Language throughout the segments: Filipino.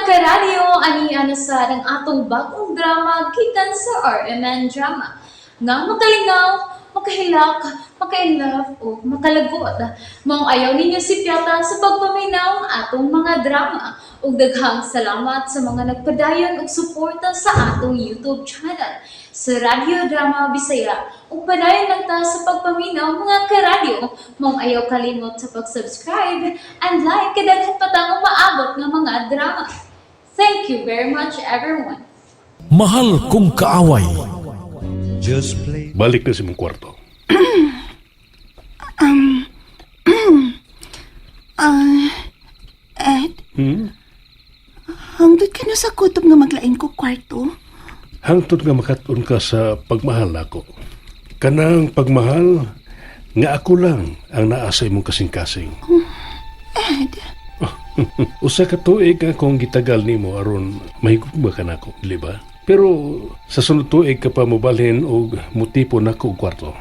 karadyo, aniya na sa ng atong bagong drama gikan sa RMN Drama. Nga makalingaw, makahilak, makailove, o makalagot. Maong ayaw ninyo si Piata sa pagpaminaw ang atong mga drama. Ug daghang salamat sa mga nagpadayon ug suporta sa atong YouTube channel sa Radyo Drama Bisaya. Ug padayon lang ta sa pagpaminaw mga karadyo. Maong ayaw kalimot sa pag-subscribe and like kadaghan pa tang maabot nga mga drama. Thank you very much everyone. Mahal kong kaaway. Balik na sa mong kwarto. Ed, hangdod ka na sa kutob nga maglain ko kwarto. Hangtod nga makatun ka sa pagmahal nako. Kanang pagmahal nga ako lang ang naa sa imong kasing-kasing. Ed, Usa ka tuig akong gitagal nimo aron mahigugma ka nako, dili ba? Pero sa sunod tuig ka pa mobalhin og mutipo nako og kwarto.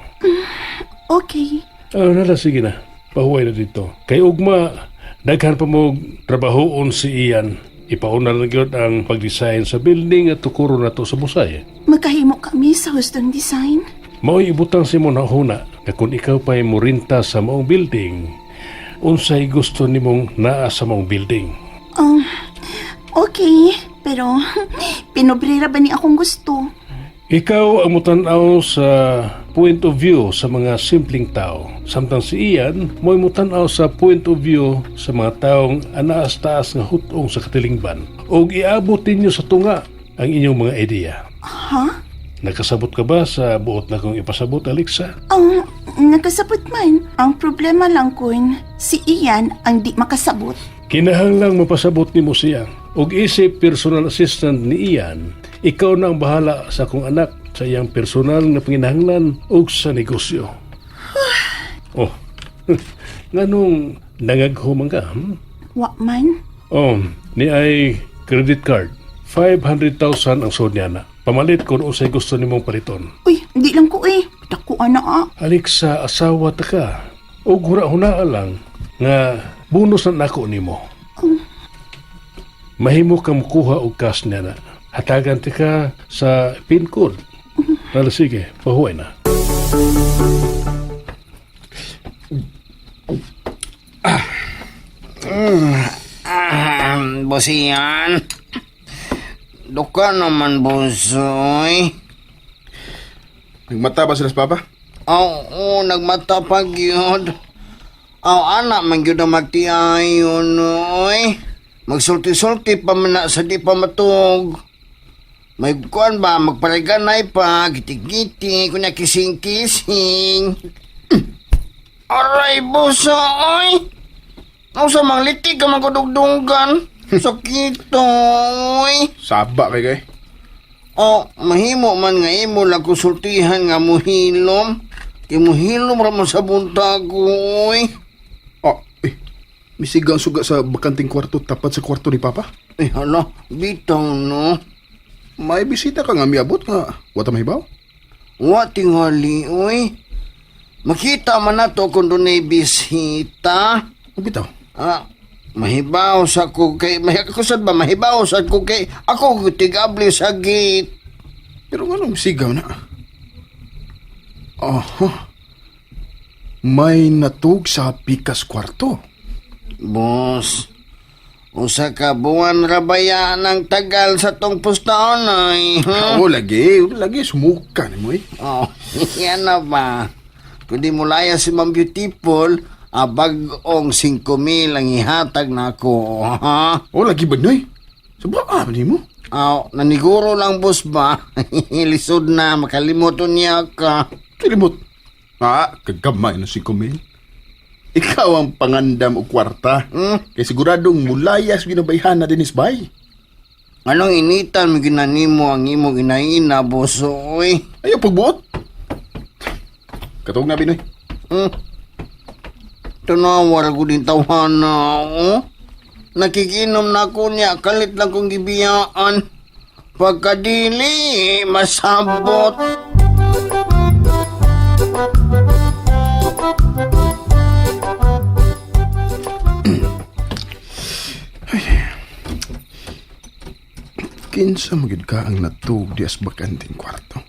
okay. Nala, sige na. Pahuway na dito. Kay ugma, daghan pa mo trabahoon si Ian. Ipauna lang yun ang pag-design sa building at tukuro na to sa musay. Magkahimo kami sa hustong design. Mao'y ibutang si mo na huna na kung ikaw pa'y murinta sa maong building, unsay gusto nimong naa sa maong building. Okay. Pero, pinobrera ba ni akong gusto? Ikaw ang mutanaw sa point of view sa mga simpleng tao. Samtang si Ian, mo'y mutanaw sa point of view sa mga taong anaas-taas nga hutong sa katilingban. O iabot ninyo sa tunga ang inyong mga ideya. Ha? Nakasabot ka ba sa buot na kong ipasabot, Alexa? Nakasabot man. Ang problema lang kun, si Ian ang di makasabot. Kinahanglang mapasabot ni mo siya. Og isip personal assistant ni Ian, ikaw na ang bahala sa akong anak sa iyang personal na panginahanglan o sa negosyo. Oh, nganong nangaghuman ka? Wa man? Oh, ni ay credit card. 500,000 ang sod niya na. Pamalit kung usay gusto nimong paliton. Uy, di lang ko eh. Dako na Alexa, asawa ta ka. O huna lang nga bonus na nako nimo. Mahimo ka mukuha og cash niya na. Hatagan ti ka sa PIN code. Nala, sige, pahuway na. Bosian. Duka naman, bosoy. Nagmata ba sila sa papa? Oo, nagmatapag yun. Anak man yun na magtiayon, oy. Magsulti-sulti pa man na sa di pa matug. May kuan ba, magpaliganay pa, gitig-gitig, kunya kising-kising. Aray, bosoy. Ang sa mga litig ka magkudugdunggan. Sakit, oy. Saba kay. Oh, mahimo man nga imo lang konsultihan nga muhilom. Kay muhilom ra man sa buntag, oy. Oh, misigang suga sa bakanting kwarto tapat sa kwarto ni papa. Hala, bitaw no. May bisita ka nga miabot nga. Wata mahibaw? Wa tingali, oy. Makita man nato kung doon ay bisita. Bitaw. Mahibaw sa ko kay kusad ba mahibaw sa ko kay ako tigabli sa gate. Pero anong sigaw na? May natug sa pikas kwarto. Boss, usa ka buwan ra baya ng tagal sa tong pustaon ay. Lagi sumuka ni mo eh. Oh, yan na ba? Kundi mulaya si Ma'am Beautiful, bag-ong 5,000 ang ihatag na ako, ha? Lagi ba noy? Sabaa ni mo? Naniguro lang, boss ba? Lisod na, makalimutan niya ka. Kilimot. Kagamay na si Kumil. Ikaw ang pangandam o kwarta. Kaya siguradong mulayas ginabayhan na dinis bay. Anong initan mo ginanimo ang imo ginaina, boss, oy? Ayaw pagbuot. Katong na Binoy. Tanawar ko din tawhana, oh. Nakikinom na ako niya, kalit lang kong gibiyaan. Pagkadili, masabot. Kinsa magid ka ang natug di as bakanting kwarto.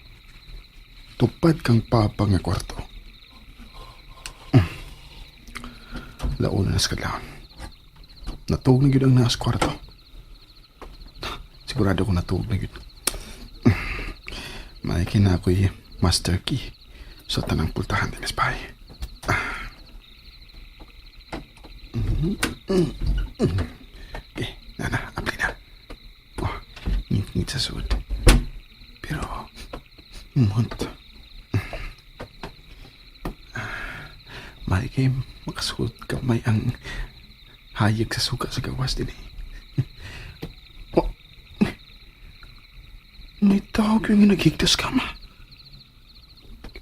Tupad kang papa nga kwarto. Launa na sa kadlaon. Natug na gid ang naas kwarto. Sigurado ko natug na gid. Malaki na ako'y master key sa tanang pultahan din sa bahay. Okay, nana, apli na. Oh, ngit-ngit sa sud. Pero, month. May kayo makasuot kamay ang hayag sa suka sa gawas din eh. Oh, may tao yung naghigtas ka ma.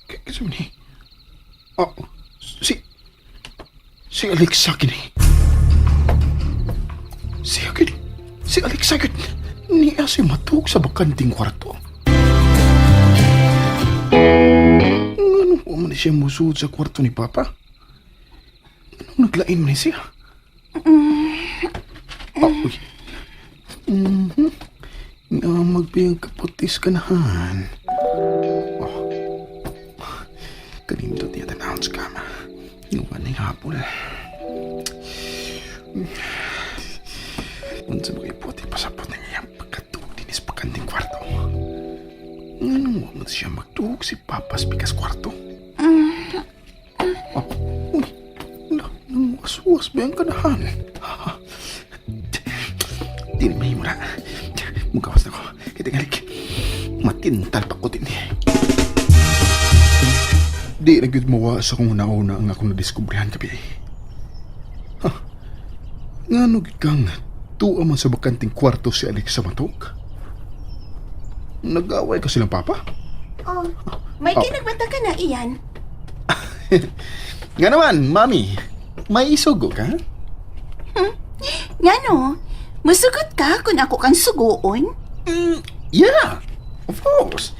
Kasi ni. Oh, si Alexa kini. Si Alexa kini. Niya si matug sa bakanting kwarto. Ano po man siya musud sa kwarto ni Papa? Anong naglain man siya? Uy. Nga magpiyang kaputis kanahan. Oh. Kanindot niya tanahon sa kama. Inuman na yung hapol. Unsa mo iputi pasapot na niya ang pagkatug dinis pakanting kwarto. Ano mo siya magtug si Papas Pikas kwarto? Oh, uy, nang waswas ba ang kanahan? Di na mahimo na. Mugawas na ko. Kitingalik. Matintal pa ko din eh. Di na gud mawa sa kung nauna ang akong nadiskubrihan kabi. Nga no gid kang tuwa man sa bakanting kwarto si Alexa Matog? Nag-away ka silang papa? Oh, may kinagbata ka na, Ian. Nga naman, mami. May isugo ka? Nga no, masugot ka kung ako kang sugoon? Yeah, of course.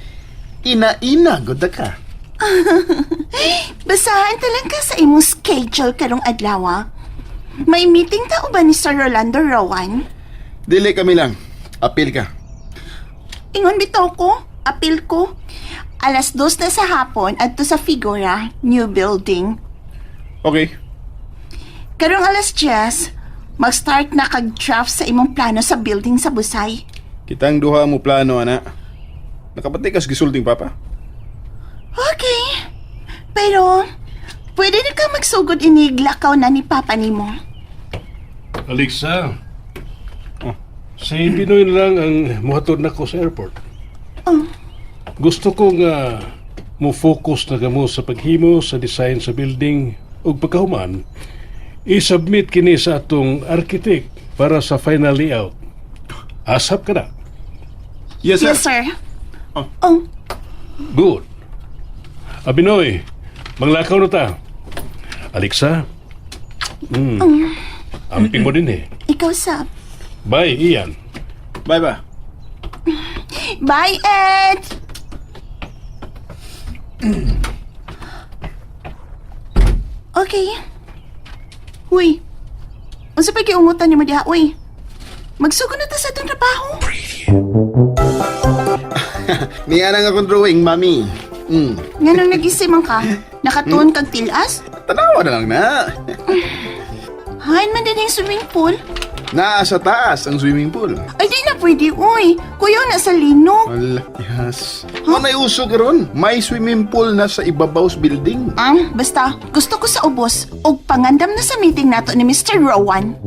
Ina-ina, good ka. Basahan talang ka sa imong schedule karong adlaw. May meeting ta ba ni Sir Rolando Rowan? Dili kami lang. Apil ka. Ingon bitaw ko, apil ko. 2:00 na sa hapon adto sa Figura, new building. Okay. Karong 10:00, mag-start na kag-draft sa imong plano sa building sa Busay. Kitang duha mo plano, ana. Nakapati ka sa gisulting papa? Okay. Pero, pwede na ka magsugod iniglakaw na ni Papa nimo. Alexa, si Pinoy lang ang muhatod na ko sa airport. Oh. Gusto ko nga mo-focus na kamo sa paghimo sa design sa building ug pagkahuman, i-submit kini sa atong architect para sa final layout. Asap ka na. Yes, Yes, sir. Oh, Good. Abinoy, manglakaw na ta. Alexa, amping mo din eh. ikaw sab. Bye, Ian. Bye ba? Bye, Ed! Okay. Uy, unsa pa giungutan ni mo diha, uy? Magsugod na ta sa atong trabaho. Niya na nga akong drawing, mami. Nga nang nag-isiman ka, nakatuon kag tilas? Tanawa na lang na. Hain man din yung swimming pool. Naa sa taas ang swimming pool. Ay, di na pwede, uy. Kuya na sa lino. Wala, yes. Manay uso karon. May swimming pool na sa ibabaw sa building. Basta, gusto ko sa ubos og pangandam na sa meeting nato ni Mr. Rowan.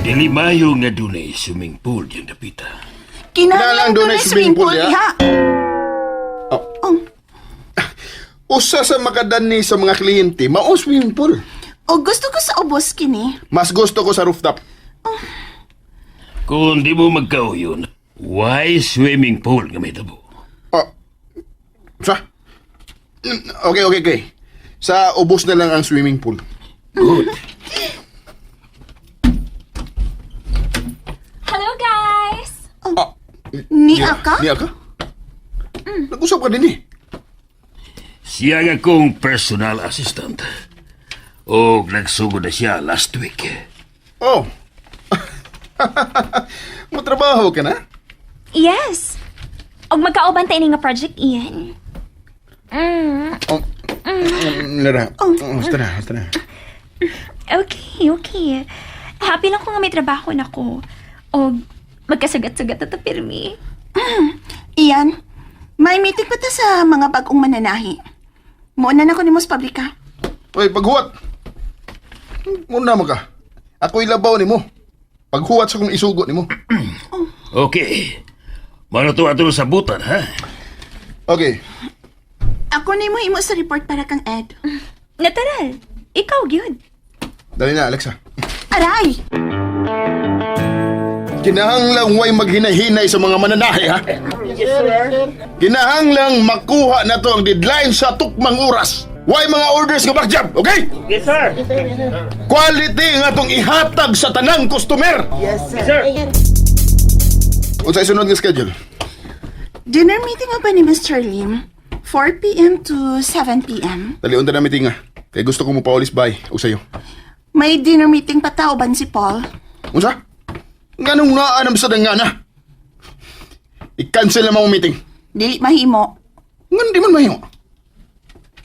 Dili mayo nga dunay swimming pool yan dapita. Kinalang doon ay swimming pool, diha. Usa sa makadani sa mga kliyente, mao swimming pool. O gusto ko sa ubos kini. Mas gusto ko sa rooftop. Kung di mo magkauyon, why swimming pool nga may tabo? Sa? Okay. Sa ubos na lang ang swimming pool. Good. Hello, guys! Niya ka? Niya ka? Nag-usap ka din eh. Siya nga kong personal assistant. O nagsugod na siya last week. Oh. Magtrabaho ka na? Yes. Og magkauban tayo nga project iyan. Oh, Lara. Basta na. Okay. Happy lang ko nga may trabaho na ko. Og magkasagat-sagat na ta pirmi. Iyan, may meeting pa ta sa mga bagong mananahi. Muna na ko ni mo sa pabrika. Uy, paghuwat. Muna mo ka. Ako'y labaw ni mo. Paghuwat sa kong isugot ni mo. Okay. Mano to ato sa butan, ha? Okay. Ako ni mo imo sa report para kang Ed. Natural. Ikaw gyud. Dali na, Alexa. Aray! Kinahanglang way maghinay-hinay sa mga mananahi, ha? Kinahanglang makuha na to ang deadline sa tukmang oras. Way mga orders nga backjob, okay? Yes, sir. Quality nga tong ihatag sa tanang customer. Yes, sir. Unsay sunod nga schedule? Dinner meeting ba ni Mr. Lim? 4 p.m. to 7 p.m. Dali unta na meeting nga. Kaya gusto ko mo paulis bay o sayo. May dinner meeting pa tao ban si Paul? Unsa? Nganong naanam sa dangana? I-cancel na mo meeting. Dili mahimo. Ngan di man mayo.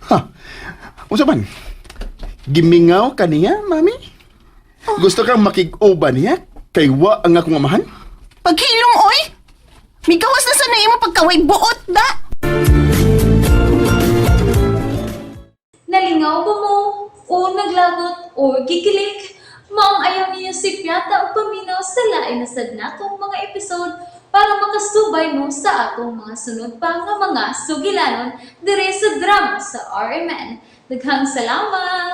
Ha? Unsa man? Gimingaw ka niya, mami? Gusto kang makig-uba niya? Kay wa ang akong amahan? Paghilom, oy! Migawas na sa na imo pagkaway buot da! Nalingaw ba mo? O naglagot? O gikilik? Maong ayaw niya si Piata o paminaw sa lain na sad natong mga episode para makasubay mo sa atong mga sunod pa nga mga sugilanon dire sa drama sa RMN. Daghang salamat!